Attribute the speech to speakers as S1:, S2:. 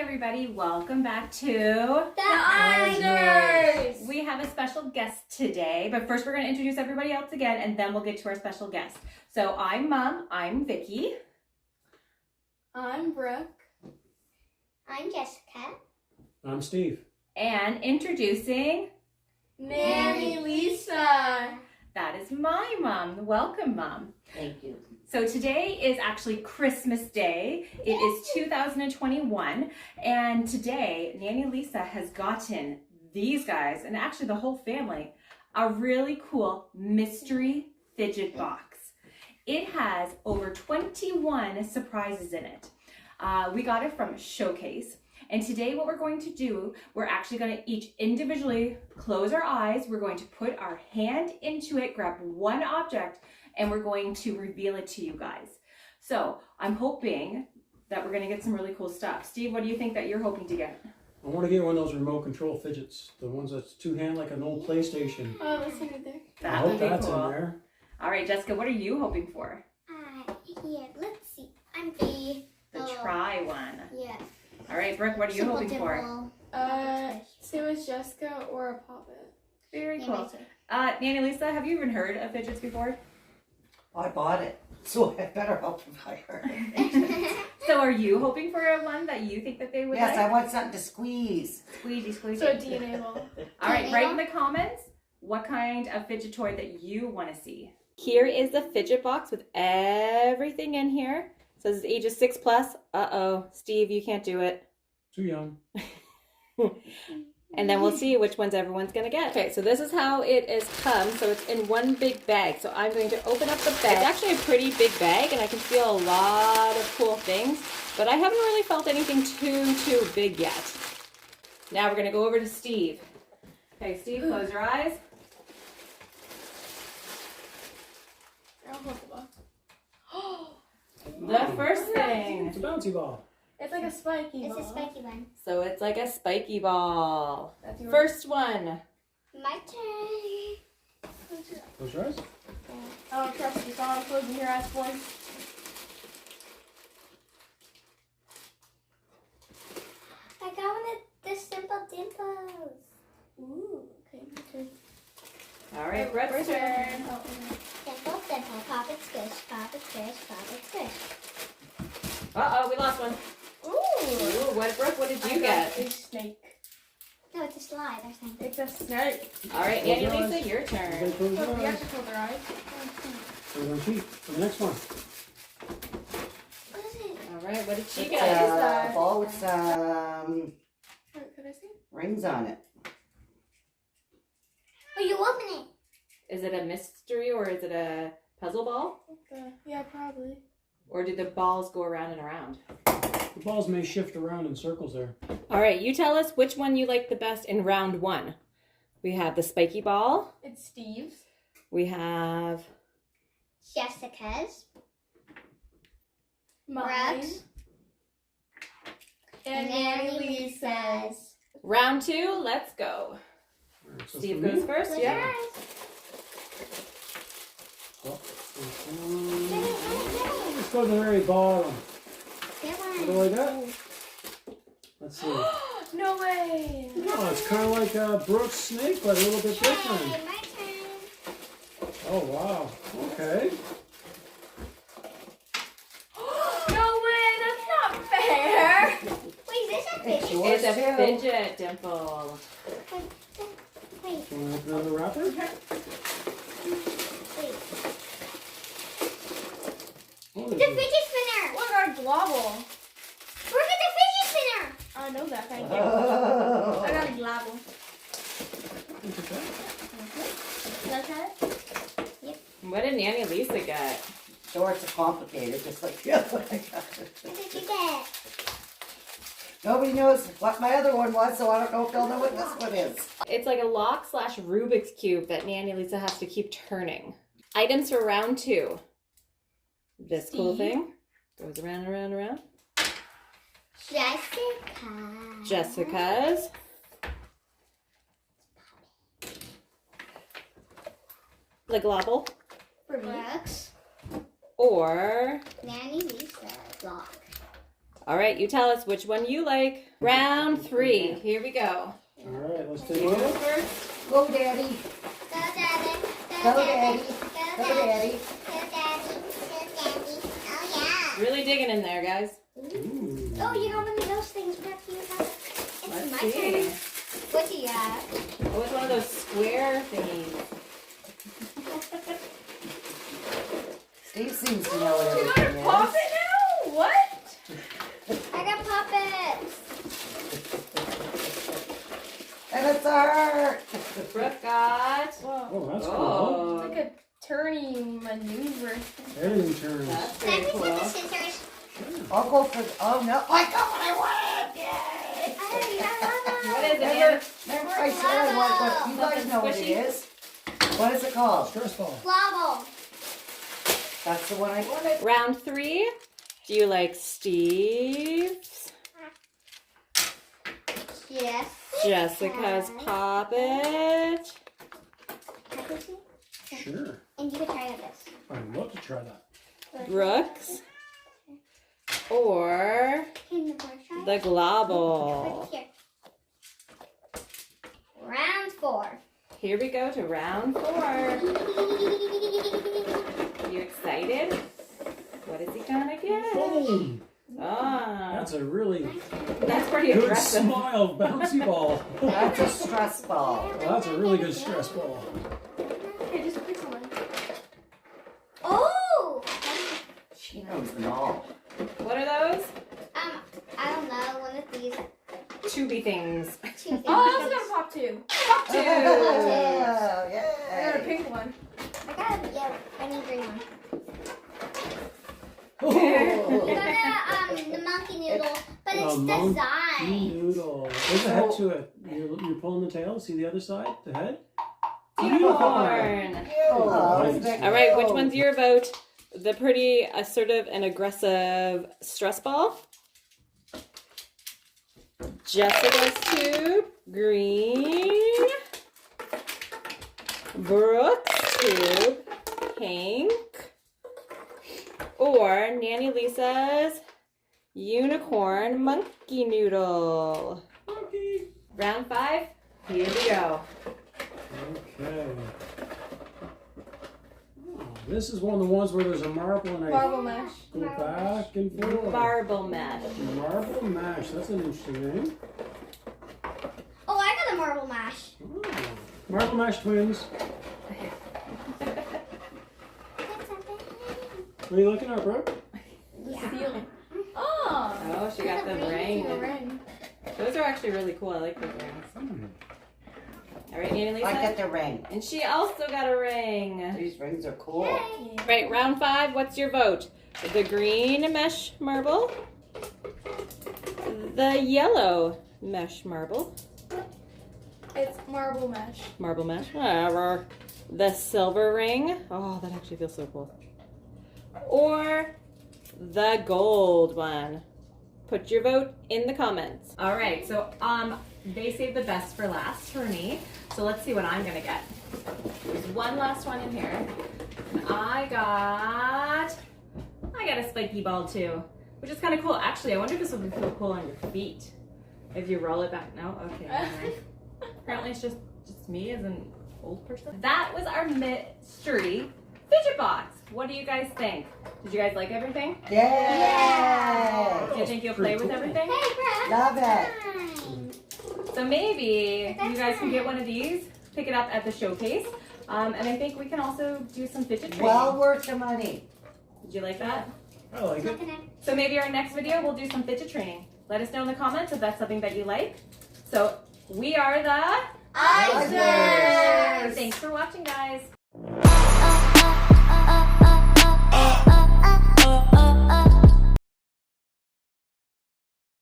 S1: everybody, welcome back to
S2: The Islanders!
S1: We have a special guest today, but first we're going to introduce everybody else again and then we'll get to our special guest. So I'm Mom, I'm Vicky.
S2: I'm Brooke.
S3: I'm Jessica.
S4: I'm Steve.
S1: And introducing
S2: Nanny Lisa.
S1: that is my mom. Welcome, Mom.
S5: Thank you.
S1: So today is actually Christmas Day. It is 2021, and today Nanny Lisa has gotten these guys, and actually the whole family, a really cool mystery fidget box. It has over 21 surprises in it. We got it from Showcase, and today what we're going to do, we're actually going to each individually close our eyes. We're going to put our hand into it, grab one object, and we're going to reveal it to you guys. So I'm hoping that we're gonna get some really cool stuff. Steve, what do you think that you're hoping to get?
S4: I want to get one of those remote control fidgets, the ones that's two-hand like an old PlayStation.
S2: Oh, that's right there.
S4: I
S1: That
S4: hope
S1: would be
S4: that's
S1: cool.
S4: in there.
S1: All right, Jessica, what are you hoping for?
S3: Here, let's see. I'm the
S1: Try one.
S3: Yeah.
S1: All right, Brooke, what are you
S3: Simple
S1: hoping for?
S3: dimple.
S2: Same as Jessica or a puppet.
S1: Very
S3: Yeah,
S1: cool.
S3: me too.
S1: Nanny Lisa, have you even heard of fidgets before?
S5: I bought it, so I better hope if I heard it.
S1: So are you hoping for a one that you think that they would
S5: Yes,
S1: like?
S5: I want something to squeeze.
S1: Squeegee, squeegee.
S2: So a DNA ball.
S1: All right,
S3: DNA
S1: write
S3: ball?
S1: in the comments what kind of fidget toy that you want to see. Here is the fidget box with everything in here. It says ages 6+. Uh-oh, Steve, you can't do it.
S4: Too young.
S1: And then we'll see which ones everyone's gonna get. Okay, so this is how it is come. So it's in one big bag. So I'm going to open up the bag. It's actually a pretty big bag and I can feel a lot of cool things, but I haven't really felt anything too big yet. Now we're gonna go over to Steve. Okay, Steve, close your eyes.
S2: I'll hold the ball.
S1: The first thing.
S4: It's a bouncy ball.
S2: It's like a spiky
S3: It's
S2: ball.
S3: a spiky one.
S1: So it's like a spiky ball.
S2: That's yours.
S1: First one.
S3: My turn.
S4: Close your eyes.
S2: I don't trust you, so I'm closing your eyes, boy.
S3: I got one of the simple dimples.
S2: Ooh, okay, my turn.
S1: All right, Brett's turn.
S2: Oh,
S3: Simple dimple. Pop it, squish. Pop it, squish. Pop it, squish.
S1: Uh-oh, we lost one.
S2: Ooh.
S1: Ooh, Brooke, what did you get?
S2: A snake.
S3: No, it's a slide or something.
S2: It's a snake.
S1: All right,
S4: Close
S1: Nanny
S4: your
S1: Lisa,
S4: eyes.
S1: your
S4: Everybody
S1: turn.
S4: close
S2: Oh,
S4: your
S2: we have
S4: eyes.
S2: to close our eyes.
S4: So we're going to cheat for the next one.
S3: What is it?
S1: All right, what did she
S5: It's
S1: get?
S2: What is
S5: a
S2: that?
S5: ball with
S2: Wait, could I see?
S5: rings on it.
S3: Oh, you open it.
S1: Is it a mystery or is it a puzzle ball?
S2: Yeah, probably.
S1: Or do the balls go around and around?
S4: The balls may shift around in circles there.
S1: All right, you tell us which one you like the best in round one. We have the spiky ball.
S2: It's Steve's.
S1: We have
S3: Jessica's.
S2: Mine.
S3: Brooke's.
S2: And Nanny Lisa's.
S1: round two. Let's go.
S4: All right, so
S1: Steve
S4: for me,
S1: goes first.
S3: Close
S1: Yeah.
S3: your eyes.
S4: oh,
S3: Get it,
S4: let's go to the very bottom.
S3: get
S4: What
S3: it.
S4: do I got? Let's see.
S2: No way.
S4: Oh, it's kind of like a Brooks snake, but a little bit
S3: Get
S4: different.
S3: one. Hey, my turn.
S4: Oh, wow. Okay.
S2: No way, that's not fair.
S3: Wait, this is
S5: It's
S3: fidget.
S5: yours
S1: It's a
S5: too.
S1: fidget dimple.
S3: Wait,
S4: Do you want to open the wrapper?
S3: wait.
S4: Oh,
S3: The
S4: there's a-
S3: fidget spinner.
S2: Look, our globble.
S3: Look at the fidget spinner.
S2: I know that, thank you.
S5: Oh.
S2: I got a globble.
S4: Look at that.
S2: Okay.
S1: What did Nanny Lisa get?
S5: Shorts are complicated, just like the other one I got.
S3: What did you get?
S5: Nobody knows what my other one was, so I don't know if they'll know what this one is.
S1: It's like a lock / Rubik's Cube that Nanny Lisa has to keep turning. Items for round two. This cool
S2: Steve.
S1: thing goes around and around and around.
S3: Jessica.
S1: Jessica's. The globble.
S2: For me.
S3: Brooks.
S1: Or
S3: Nanny Lisa. Block.
S1: All right, you tell us which one you like. Round 3. Here we go.
S4: All right, let's take a look.
S1: First.
S5: Go, Daddy.
S3: Go, Daddy.
S5: Go, Daddy.
S3: Go,
S5: Go,
S3: Daddy.
S5: Daddy.
S3: Go, Daddy. Go, Daddy. Oh,
S1: Really digging in there, guys.
S4: Ooh.
S3: yeah. Oh, you got one of those things. What do you have? It's
S1: Let's
S3: my
S1: see.
S3: turn. What do you have?
S1: Oh, it's one of those square thingies.
S5: Steve seems to know what
S2: You gotta
S5: everything
S2: pop
S5: is.
S2: it now? What?
S3: I got puppets.
S5: And it's her.
S1: Brooke got.
S2: Whoa.
S4: Oh, that's cool.
S1: Oh,
S2: It's like a turning maneuver.
S4: Everything turns.
S1: that's
S3: Let
S1: very
S3: me
S1: cool.
S3: take the scissors.
S5: I'll go for. Oh no! I got what I wanted! Yay!
S3: I already got
S1: What is it,
S5: Remember,
S1: Anna?
S5: remember I said I want what you guys
S1: Something
S5: know what it
S1: squishy?
S5: is. What is it called?
S4: Stress ball.
S3: Flobble.
S5: That's the one I wanted.
S1: Round 3. Do you like Steve's?
S3: Yes.
S1: Jessica's Poppet?
S4: Sure.
S3: And you can try this.
S4: I'd love to try that.
S1: Brooks? Or
S3: Can the boy try?
S1: the Globble?
S3: Here. Round 4.
S1: Here we go to round 4. You excited? What is he gonna get?
S4: Boom!
S1: Ah,
S4: That's a really
S1: that's pretty
S4: good
S1: aggressive.
S4: smile bouncy ball.
S5: That's a stress ball.
S4: Well, that's a really good stress ball.
S2: Okay, just pick one.
S3: Oh!
S5: She knows them all.
S1: What are those?
S3: I don't know. One of these
S1: Tubey things.
S3: 2 things.
S2: Oh, that's gonna pop too.
S1: Pop two.
S5: Oh,
S2: I got a
S5: yay.
S2: pink one.
S3: I got a yellow. I need green one. I
S5: Ooh.
S3: got the monkey noodle, but
S4: A
S3: it's
S4: monkey
S3: designed.
S4: Noodle. There's a head to it. You're pulling the tail. See the other side? The head?
S1: Unicorn.
S5: Oh, isn't that
S1: All right, which
S5: cute?
S1: one's your vote? The pretty assertive and aggressive stress ball? Jessica's tube, green. Brooke's tube, pink. Or Nanny Lisa's unicorn monkey noodle.
S4: Monkey.
S1: Round 5, here we go.
S4: Okay. Oh, this is one of the ones where there's a marble and I
S2: Marble mash.
S4: go back and forth.
S1: Marble mash.
S4: Marble mash. That's an interesting name.
S3: Oh, I got a marble mash.
S4: Oh. Marble mash twins. What are you looking at, Brooke?
S2: The ceiling. Oh.
S1: Oh, she got the ring.
S2: The ring.
S1: Those are actually really cool. I like those rings. All right, Nanny Lisa.
S5: I got the ring.
S1: And she also got a ring.
S5: These rings are cool.
S3: Yay.
S1: Right, round 5. What's your vote? The green mesh marble, the yellow mesh marble,
S2: It's marble mesh.
S1: marble mesh, whatever. The silver ring. Oh, that actually feels so cool. Or the gold one. Put your vote in the comments. All right, so they saved the best for last for me. So let's see what I'm gonna get. There's one last one in here. I got a spiky ball too, which is kind of cool. Actually, I wonder if this would feel cool on your feet if you roll it back. No, okay. Never mind. Apparently, it's just me as an old person. That was our mystery fidget box. What do you guys think? Did you guys like everything?
S5: Yay!
S1: Do you think you'll play with everything?
S3: Hey, Brad.
S5: Love it.
S3: Fine.
S1: So maybe you guys can get one of these, pick it up at the showcase, and I think we can also do some fidget training.
S5: Well worth the money.
S1: Did you like that?
S4: I like it.
S1: So maybe our next video we'll do some fidget training. Let us know in the comments if that's something that you like. So we are the
S3: Icebergs.
S1: Thanks for watching, guys.